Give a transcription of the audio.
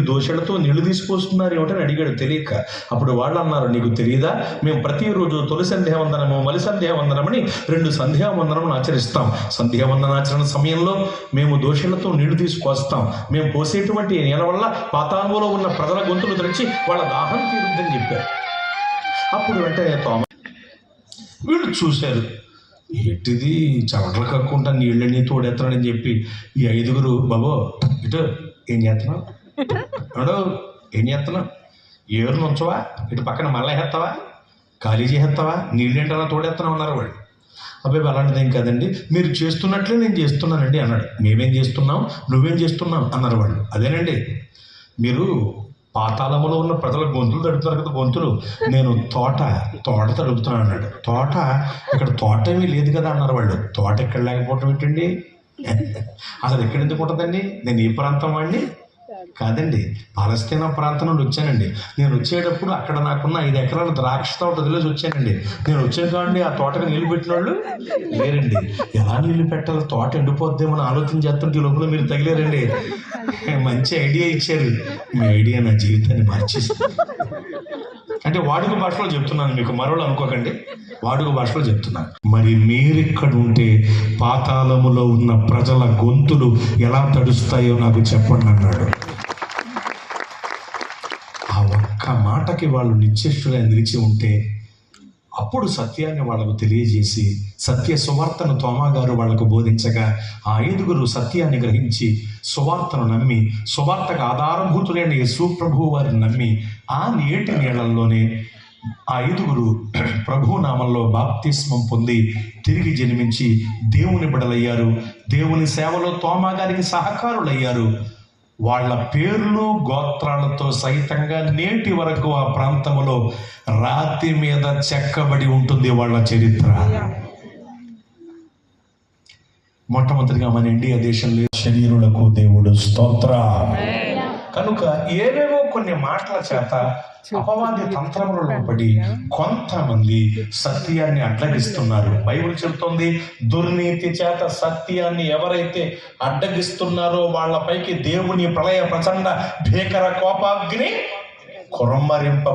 దోషులతో నీళ్లు తీసుకొస్తున్నారు ఏమిటని అడిగాడు తెలియక. అప్పుడు వాళ్ళు అన్నారు, నీకు తెలియదా, మేము ప్రతిరోజు తొలి సంధ్యావందనము మలి సంధ్యావందనమని 2 సంధ్యావందనమును ఆచరిస్తాం. సంధ్యావందనాచరణ సమయంలో మేము దోషులతో నీళ్లు తీసుకొస్తాం. మేము పోసేటువంటి నీళ్ళ వల్ల పాతాళంలో ఉన్న ప్రజల గొంతులు తెరిచి వాళ్ళ దాహం తీరుద్దని చెప్పారు. అప్పుడు వెంటనే వీళ్ళు చూశారు, ఎట్టిది చవటలు కక్కుంటా నీళ్ళని తోడెత్తనని చెప్పి ఈ 5గురు, బాబో ఇటు ఏం చేస్తున్నావు, అడో ఏం చేస్తున్నావు, ఏరు నుంచవా, ఇటు పక్కన మళ్ళీ వేస్తావా, ఖాళీ చేస్తావా, నీళ్ళేంటన్నా తోడెత్తనా ఉన్నారు వాళ్ళు. అబ్బాయి అలాంటిది ఏం కాదండి, మీరు చేస్తున్నట్లే నేను చేస్తున్నానండి అన్నాడు. మేమేం చేస్తున్నాం, నువ్వేం చేస్తున్నావు అన్నారు వాళ్ళు. అదేనండి, మీరు పాతాళములో ఉన్న ప్రజల గొంతులు తడుపుతారు కదా, గొంతులు, నేను తోట తడుపుతున్నాను అన్నాడు. తోట ఇక్కడ తోట ఏమీ లేదు కదా అన్నారు వాళ్ళు. తోట ఎక్కడ లేకపోవటం ఏంటండి, అసలు ఎక్కడ ఎందుకు ఉంటుందండి, నేను ఈ ప్రాంతం వాడిని కాదండి, పాలస్తీనా ప్రాంతం నుండి వచ్చానండి. నేను వచ్చేటప్పుడు అక్కడ నాకున్న 5 ఎకరాల ద్రాక్ష తోట వదిలేసి వచ్చానండి. నేను వచ్చే కాండి ఆ తోటకు నీళ్లు పెట్టిన వాళ్ళు లేరండి. ఎలా నీళ్లు పెట్టాలి, తోట ఎండిపోద్దేమో ఆలోచన చేస్తుంటే ఈ లోపల మీరు తగిలేరండి. మంచి ఐడియా ఇచ్చారు. మీ ఐడియా నా జీవితాన్ని మార్చేసి. అంటే వాడుక భాషలో చెప్తున్నాను మీకు, మరోళ్ళు అనుకోకండి, వాడుక భాషలో చెప్తున్నాను. మరి మీరిక్కడ ఉంటే పాతాళములో ఉన్న ప్రజల గొంతులు ఎలా తడుస్తాయో నాకు చెప్పండి అన్నాడు. ఆ ఒక్క మాటకి వాళ్ళు నిశ్చేష్టుగా నిలిచి ఉంటే అప్పుడు సత్యాన్ని వాళ్ళకు తెలియజేసి సత్య సువార్తను తోమా గారు వాళ్ళకు బోధించగా ఆ 5గురు సత్యాన్ని గ్రహించి సువార్తను నమ్మి సువార్తకు ఆధారభూతులైన యేసు ప్రభువు వారిని నమ్మి ఆ నీటి నీళ్లలోనే ఆ 5గురు ప్రభు నామంలో బాప్తిస్మం పొంది తిరిగి జన్మించి దేవుని బిడ్డలయ్యారు. దేవుని సేవలో తోమా గారికి సహకారులయ్యారు. వాళ్ళ పేర్లు గోత్రాలతో సహితంగా నేటి వరకు ఆ ప్రాంతంలో రాతి మీద చెక్కబడి ఉంటుంది వాళ్ళ చరిత్ర. మొట్టమొదటిగా మన ఇండియా దేశంలో శరీరులకు దేవుడు స్తోత్ర. కనుక ఏవేవో కొన్ని మాటల చేత అపవాది తంత్రములలో పడి కొంతమంది సత్యాన్ని అడ్డగిస్తున్నారు. బైబిల్ చెబుతోంది, దుర్నీతి చేత సత్యాన్ని ఎవరైతే అడ్డగిస్తున్నారో వాళ్ళపైకి దేవుని ప్రళయ ప్రచండ భీకర కోపాగ్ని కుమ్మరింప